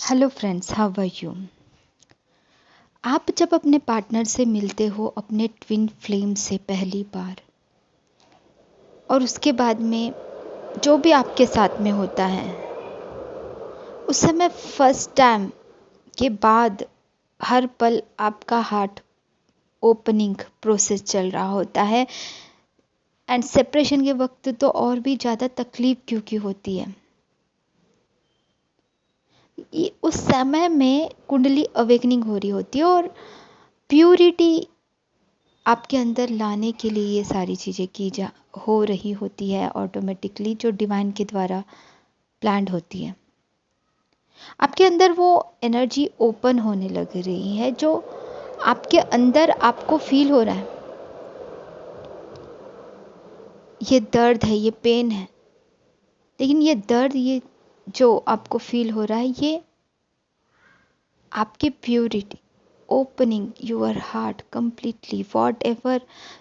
Hello friends, how are you. आप जब अपने पार्टनर से मिलते हो अपने ट्विन फ्लेम से पहली बार, और उसके बाद में जो भी आपके साथ में होता है, उस समय फर्स्ट टाइम के बाद हर पल आपका हार्ट ओपनिंग प्रोसेस चल रहा होता है। एंड सेपरेशन के वक्त तो और भी ज़्यादा तकलीफ क्योंकि होती है। उस समय में कुंडली अवेकनिंग हो रही होती है और प्यूरिटी आपके अंदर लाने के लिए ये सारी चीज़ें हो रही होती है ऑटोमेटिकली, जो डिवाइन के द्वारा प्लान्ड होती है। आपके अंदर वो एनर्जी ओपन होने लग रही है, जो आपके अंदर आपको फील हो रहा है। ये दर्द है, ये पेन है, लेकिन ये दर्द, ये जो आपको फील हो रहा है, ये आपकी purity opening your heart completely, what ever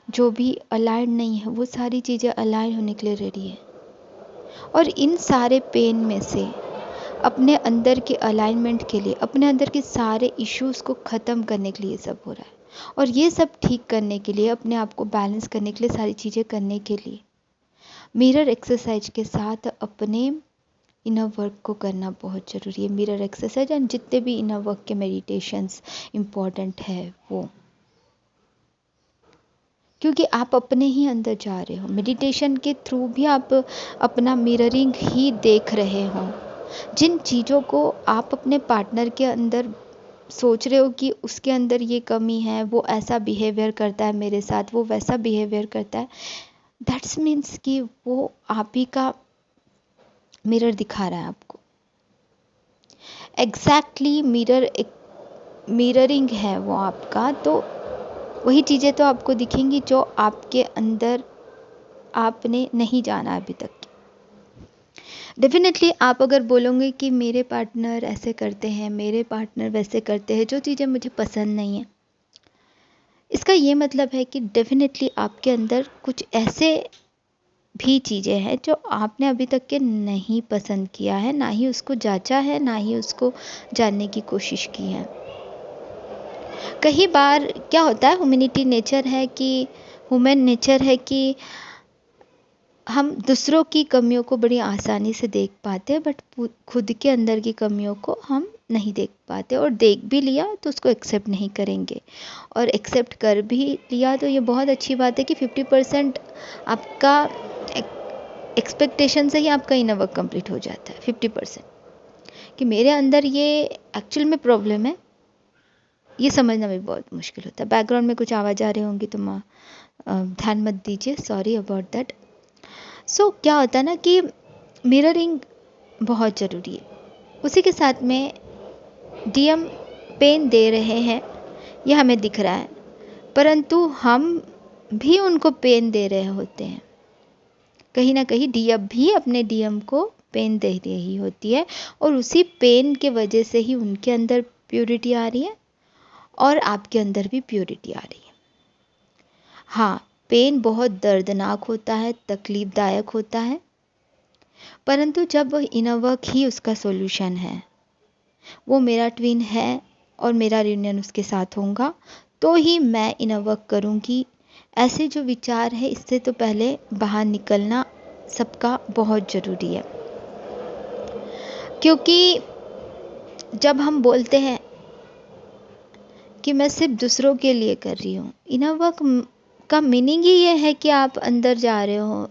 जो भी अलाइन नहीं है वो सारी चीज़ें अलाइन होने के लिए रेडी है। और इन सारे पेन में से अपने अंदर के अलाइनमेंट के लिए, अपने अंदर के सारे इश्यूज को ख़त्म करने के लिए सब हो रहा है। और ये सब ठीक करने के लिए, अपने आप को बैलेंस करने के लिए, सारी चीज़ें करने के लिए मिरर एक्सरसाइज के साथ अपने इनर वर्क को करना बहुत ज़रूरी है। मिरर एक्सरसाइज एंड जितने भी इनर वर्क के मेडिटेशंस इम्पॉर्टेंट है वो, क्योंकि आप अपने ही अंदर जा रहे हो। मेडिटेशन के थ्रू भी आप अपना मिररिंग ही देख रहे हो। जिन चीज़ों को आप अपने पार्टनर के अंदर सोच रहे हो कि उसके अंदर ये कमी है, वो ऐसा बिहेवियर करता है मेरे साथ, वो वैसा बिहेवियर करता है, दैट्स मीन्स कि वो आप ही का मिरर दिखा रहा है आपको। एग्जैक्टली मिररिंग है वो आपका, तो वही चीज़ें तो आपको दिखेंगी जो आपके अंदर आपने नहीं जाना अभी तक। डेफिनेटली आप अगर बोलोगे कि मेरे पार्टनर ऐसे करते हैं, मेरे पार्टनर वैसे करते हैं, जो चीज़ें मुझे पसंद नहीं है, इसका ये मतलब है कि डेफिनेटली आपके अंदर कुछ ऐसे भी चीज़ें हैं जो आपने अभी तक के नहीं पसंद किया है, ना ही उसको जांचा है, ना ही उसको जानने की कोशिश की है। कई बार क्या होता है, ह्यूमैनिटी नेचर है कि ह्यूमन नेचर है कि हम दूसरों की कमियों को बड़ी आसानी से देख पाते हैं, बट खुद के अंदर की कमियों को हम नहीं देख पाते। और देख भी लिया तो उसको एक्सेप्ट नहीं करेंगे, और एक्सेप्ट कर भी लिया तो ये बहुत अच्छी बात है कि 50% आपका एक्सपेक्टेशन से ही आपका इनर वर्क कंप्लीट हो जाता है। 50% कि मेरे अंदर ये एक्चुअल में प्रॉब्लम है, ये समझना भी बहुत मुश्किल होता है। बैकग्राउंड में कुछ आवाज़ आ रही होंगी तो ध्यान मत दीजिए, सॉरी अबाउट दैट। सो क्या होता है ना कि मिररिंग बहुत ज़रूरी है। उसी के साथ में डीएम पेन दे रहे हैं, यह हमें दिख रहा है, परंतु हम भी उनको पेन दे रहे होते हैं। कहीं ना कहीं डीएम भी अपने डीएम को पेन दे रही होती है, और उसी पेन के वजह से ही उनके अंदर प्योरिटी आ रही है और आपके अंदर भी प्योरिटी आ रही है। हाँ, पेन बहुत दर्दनाक होता है, तकलीफदायक होता है, परंतु जब इनर वर्क ही उसका सॉल्यूशन है, वो मेरा ट्विन है और मेरा रियूनियन उसके साथ होगा, तो ही मैं इनर वर्क करूँगी। ऐसे जो विचार है, इससे तो पहले बाहर निकलना सबका बहुत ज़रूरी है। क्योंकि जब हम बोलते हैं कि मैं सिर्फ दूसरों के लिए कर रही हूँ, इनर वर्क का मीनिंग ही ये है कि आप अंदर जा रहे हो।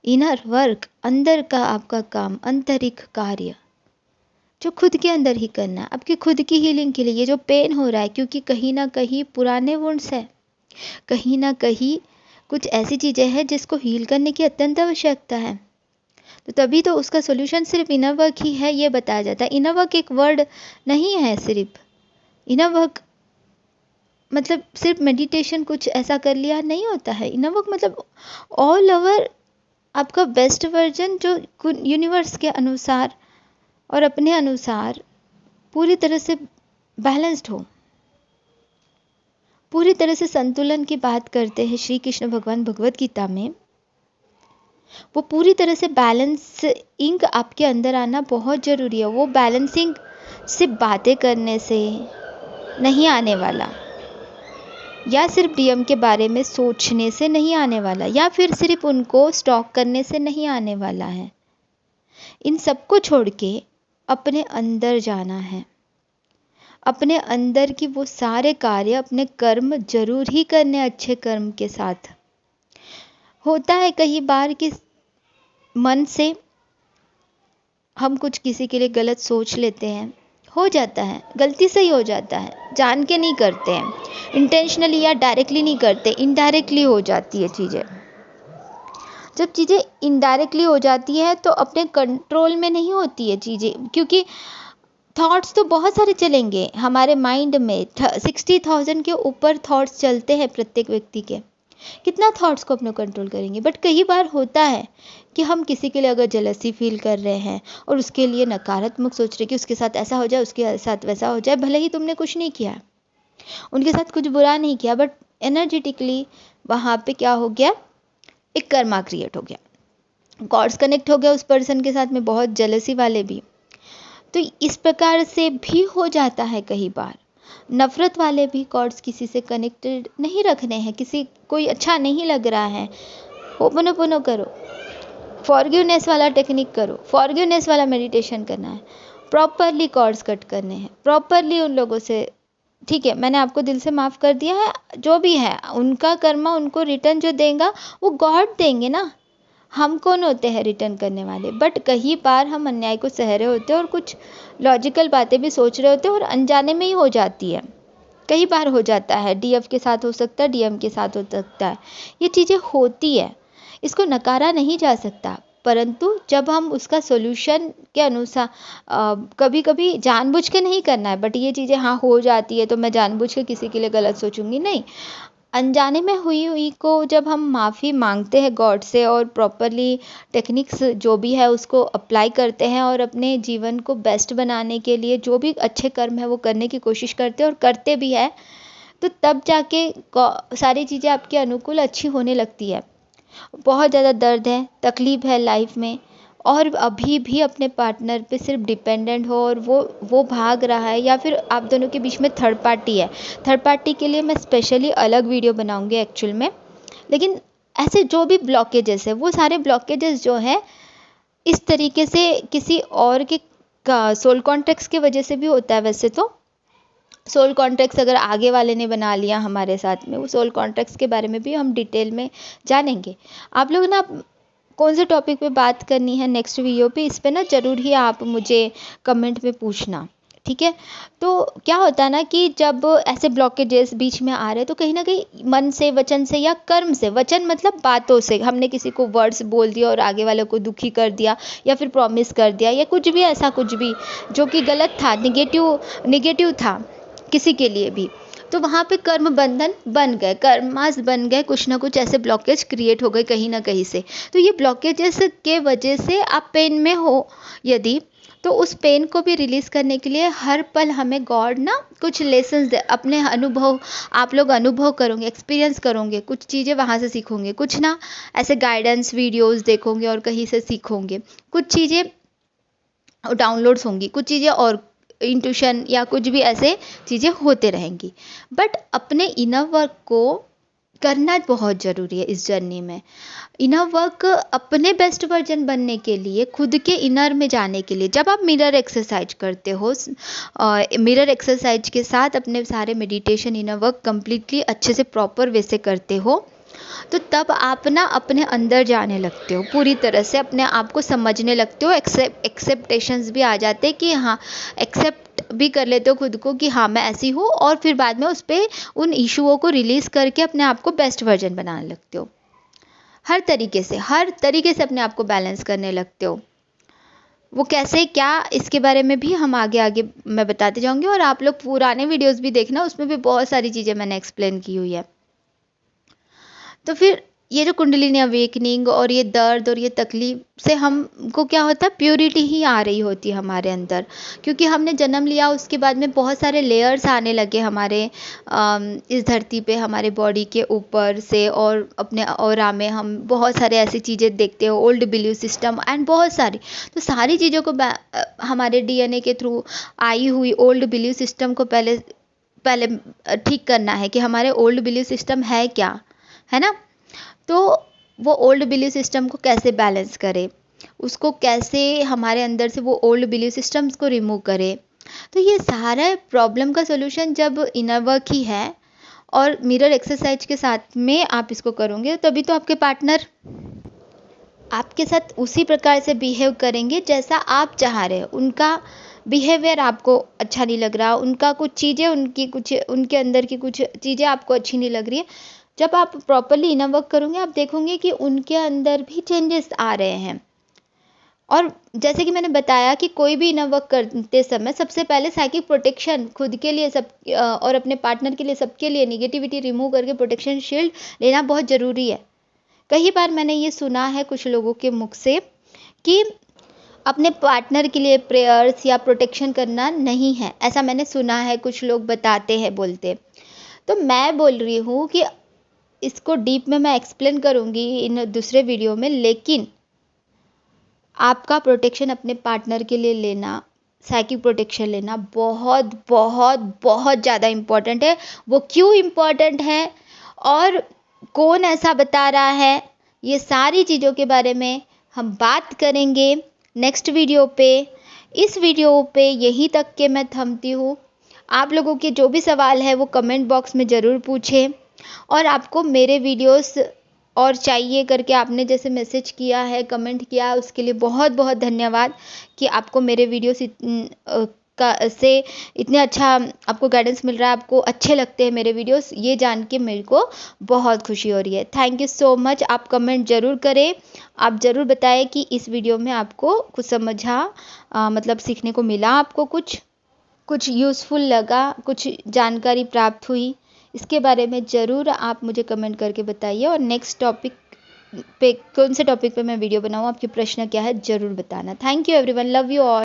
इनर वर्क, अंदर का आपका काम, आंतरिक कार्य जो खुद के अंदर ही करना है, आपकी खुद की हीलिंग के लिए। ये जो पेन हो रहा है, क्योंकि कहीं ना कहीं पुराने वुंड्स है, कहीं ना कहीं कुछ ऐसी चीज़ें हैं जिसको हील करने की अत्यंत आवश्यकता है। तो तभी तो उसका सोल्यूशन सिर्फ इनर वर्क ही है, ये बताया जाता है। इनर वर्क एक वर्ड नहीं है सिर्फ। इनर वर्क मतलब सिर्फ मेडिटेशन कुछ ऐसा कर लिया नहीं होता है। इनर वर्क मतलब ऑल ओवर आपका बेस्ट वर्जन, जो यूनिवर्स के अनुसार और अपने अनुसार पूरी तरह से बैलेंस्ड हो, पूरी तरह से संतुलन की बात करते हैं श्री कृष्ण भगवान भगवत गीता में। वो पूरी तरह से बैलेंसिंग आपके अंदर आना बहुत ज़रूरी है। वो बैलेंसिंग सिर्फ बातें करने से नहीं आने वाला, या सिर्फ डीएम के बारे में सोचने से नहीं आने वाला, या फिर सिर्फ उनको स्टॉक करने से नहीं आने वाला है। इन सबको छोड़ के अपने अंदर जाना है। अपने अंदर की वो सारे कार्य, अपने कर्म जरूर ही करने, अच्छे कर्म के साथ। होता है कई बार कि मन से हम कुछ किसी के लिए गलत सोच लेते हैं, हो जाता है, गलती से ही हो जाता है, जान के नहीं करते हैं, इंटेंशनली या डायरेक्टली नहीं करते, इनडायरेक्टली हो जाती है चीज़ें। जब चीज़ें इनडायरेक्टली हो जाती है तो अपने कंट्रोल में नहीं होती है चीज़ें, क्योंकि थॉट्स तो बहुत सारे चलेंगे हमारे माइंड में। 60,000 के ऊपर थॉट्स चलते हैं प्रत्येक व्यक्ति के। कितना थॉट्स को अपने कंट्रोल करेंगे। बट कई बार होता है कि हम किसी के लिए अगर जेलसी फील कर रहे हैं और उसके लिए नकारात्मक सोच रहे कि उसके साथ ऐसा हो जाए, उसके साथ वैसा हो जाए, भले ही तुमने कुछ नहीं किया, उनके साथ कुछ बुरा नहीं किया, बट एनर्जेटिकली वहाँ पे क्या हो गया, एक कर्मा क्रिएट हो गया, गॉड्स कनेक्ट हो गया उस पर्सन के साथ में, बहुत जेलसी वाले भी। तो इस प्रकार से भी हो जाता है कई बार। नफ़रत वाले भी कॉर्ड्स किसी से कनेक्टेड नहीं रखने हैं, किसी कोई अच्छा नहीं लग रहा है, होपोनोपोनो करो, फॉरगिवनेस वाला टेक्निक करो, फॉरगिवनेस वाला मेडिटेशन करना है, प्रॉपरली कॉर्ड्स कट करने हैं, प्रॉपरली उन लोगों से, ठीक है मैंने आपको दिल से माफ़ कर दिया है, जो भी है उनका कर्मा उनको रिटर्न जो देगा वो गॉड देंगे ना, हम कौन होते हैं रिटर्न करने वाले। बट कई बार हम अन्याय को सह रहे होते हैं और कुछ लॉजिकल बातें भी सोच रहे होते हैं और अनजाने में ही हो जाती है। कई बार हो जाता है, डीएफ के साथ हो सकता है, डीएम के साथ हो सकता है, ये चीज़ें होती है, इसको नकारा नहीं जा सकता। परंतु जब हम उसका सोल्यूशन के अनुसार, कभी कभी जानबूझ के नहीं करना है, बट ये चीज़ें हाँ हो जाती है तो मैं जानबूझ के किसी के लिए गलत सोचूंगी नहीं, अनजाने में हुई को जब हम माफ़ी मांगते हैं गॉड से और प्रॉपरली टेक्निक्स जो भी है उसको अप्लाई करते हैं और अपने जीवन को बेस्ट बनाने के लिए जो भी अच्छे कर्म है वो करने की कोशिश करते हैं और करते भी है, तो तब जाके सारी चीज़ें आपके अनुकूल अच्छी होने लगती है। बहुत ज़्यादा दर्द है, तकलीफ़ है लाइफ में, और अभी भी अपने पार्टनर पे सिर्फ डिपेंडेंट हो और वो भाग रहा है, या फिर आप दोनों के बीच में थर्ड पार्टी है। थर्ड पार्टी के लिए मैं स्पेशली अलग वीडियो बनाऊंगी एक्चुअल में। लेकिन ऐसे जो भी ब्लॉकेजेस है, वो सारे ब्लॉकेजेस जो है इस तरीके से किसी और के सोल कॉन्ट्रैक्ट्स की वजह से भी होता है। वैसे तो सोल कॉन्ट्रैक्ट्स अगर आगे वाले ने बना लिया हमारे साथ में, वो सोल कॉन्ट्रैक्ट्स के बारे में भी हम डिटेल में जानेंगे। आप लोग ना कौन से टॉपिक पे बात करनी है नेक्स्ट वीडियो पे, इस पे ना ज़रूर ही आप मुझे कमेंट में पूछना, ठीक है। तो क्या होता है ना कि जब ऐसे ब्लॉकेजेस बीच में आ रहे हैं तो कहीं ना कहीं मन से, वचन से या कर्म से, वचन मतलब बातों से, हमने किसी को वर्ड्स बोल दिया और आगे वाले को दुखी कर दिया, या फिर प्रॉमिस कर दिया, या कुछ भी ऐसा कुछ भी जो कि गलत था, निगेटिव था किसी के लिए भी, तो वहाँ पे कर्म बंधन बन गए, कर्मास बन गए, कुछ ना कुछ ऐसे ब्लॉकेज क्रिएट हो गए कहीं ना कहीं से। तो ये ब्लॉकेजेस के वजह से आप पेन में हो यदि, तो उस पेन को भी रिलीज़ करने के लिए हर पल हमें गॉड ना कुछ लेसन्स दे, अपने अनुभव, आप लोग अनुभव करोगे, एक्सपीरियंस करोगे, कुछ चीज़ें वहाँ से सीखोगे, कुछ ना ऐसे गाइडेंस वीडियोस देखोगे और कहीं से सीखोगे, कुछ चीज़ें डाउनलोड्स होंगी, कुछ चीज़ें और इंट्यूशन या कुछ भी ऐसे चीज़ें होते रहेंगी। बट अपने इनर वर्क को करना बहुत ज़रूरी है इस जर्नी में। इनर वर्क अपने बेस्ट वर्जन बनने के लिए, खुद के इनर में जाने के लिए, जब आप मिरर एक्सरसाइज करते हो, मिरर एक्सरसाइज के साथ अपने सारे मेडिटेशन, इनर वर्क कंप्लीटली अच्छे से प्रॉपर वे से करते हो, तो तब आप ना अपने अंदर जाने लगते हो, पूरी तरह से अपने आप को समझने लगते हो, एक्सेप्टेशंस भी आ जाते हैं कि हाँ, एक्सेप्ट भी कर लेते हो खुद को कि हाँ मैं ऐसी हूँ, और फिर बाद में उस पर उन इशुओं को रिलीज़ करके अपने आप को बेस्ट वर्जन बनाने लगते हो। हर तरीके से अपने आप को बैलेंस करने लगते हो। वो कैसे, क्या, इसके बारे में भी हम आगे आगे मैं बताते जाऊँगी, और आप लोग पुराने वीडियोज़ भी देखना, उसमें भी बहुत सारी चीज़ें मैंने एक्सप्लेन की हुई है। तो फिर ये जो कुंडलिनी अवेकनिंग और ये दर्द और ये तकलीफ से हमको क्या होता है, प्योरिटी ही आ रही होती है हमारे अंदर, क्योंकि हमने जन्म लिया उसके बाद में बहुत सारे लेयर्स आने लगे हमारे इस धरती पे, हमारे बॉडी के ऊपर से, और अपने ऑरा में हम बहुत सारे ऐसी चीज़ें देखते हो, ओल्ड बिलीव सिस्टम एंड बहुत सारी, तो सारी चीज़ों को हमारे डीएनए के थ्रू आई हुई ओल्ड बिलीव सिस्टम को पहले पहले ठीक करना है कि हमारे ओल्ड बिलीव सिस्टम है क्या, है ना। तो वो ओल्ड बिलीव सिस्टम को कैसे बैलेंस करें, उसको कैसे हमारे अंदर से वो ओल्ड बिलीव सिस्टम्स को रिमूव करें। तो ये सारा प्रॉब्लम का सोल्यूशन जब इनर वर्क ही है और मिरर एक्सरसाइज के साथ में आप इसको करोगे, तभी तो आपके पार्टनर आपके साथ उसी प्रकार से बिहेव करेंगे जैसा आप चाह रहे हो। उनका बिहेवियर आपको अच्छा नहीं लग रहा, उनका कुछ चीज़ें, उनके अंदर की कुछ चीज़ें आपको अच्छी नहीं लग रही है, जब आप प्रॉपरली इनर वर्क करोगे आप देखोगे कि उनके अंदर भी चेंजेस आ रहे हैं। और जैसे कि मैंने बताया कि कोई भी इनर वर्क करते समय सबसे पहले साइकिक प्रोटेक्शन खुद के लिए और अपने पार्टनर के लिए, सबके लिए निगेटिविटी रिमूव करके प्रोटेक्शन शील्ड लेना बहुत ज़रूरी है। कई बार मैंने ये सुना है कुछ लोगों के मुख से कि अपने पार्टनर के लिए प्रेयर्स या प्रोटेक्शन करना नहीं है, ऐसा मैंने सुना है, कुछ लोग बताते हैं, बोलते। तो मैं बोल रही हूँ कि इसको डीप में मैं एक्सप्लेन करूँगी इन दूसरे वीडियो में, लेकिन आपका प्रोटेक्शन अपने पार्टनर के लिए लेना, साइकिक प्रोटेक्शन लेना बहुत बहुत बहुत ज़्यादा इम्पॉर्टेंट है। वो क्यों इम्पॉर्टेंट है और कौन ऐसा बता रहा है, ये सारी चीज़ों के बारे में हम बात करेंगे नेक्स्ट वीडियो पे। इस वीडियो पे यहीं तक के मैं थमती हूँ। आप लोगों के जो भी सवाल है वो कमेंट बॉक्स में ज़रूर पूछें, और आपको मेरे वीडियोस और चाहिए करके आपने जैसे मैसेज किया है, कमेंट किया, उसके लिए बहुत बहुत धन्यवाद कि आपको मेरे वीडियोस से इतने अच्छा आपको गाइडेंस मिल रहा है, आपको अच्छे लगते हैं मेरे वीडियोस, ये जान के मेरे को बहुत खुशी हो रही है। Thank you so much. आप कमेंट ज़रूर करें, आप ज़रूर बताएं कि इस वीडियो में आपको कुछ समझा, मतलब सीखने को मिला, आपको कुछ यूज़फुल लगा, कुछ जानकारी प्राप्त हुई, इसके बारे में ज़रूर आप मुझे कमेंट करके बताइए। और नेक्स्ट टॉपिक पे, कौन से टॉपिक पे मैं वीडियो बनाऊँ, आपके प्रश्न क्या है, ज़रूर बताना। Thank you everyone, love you all.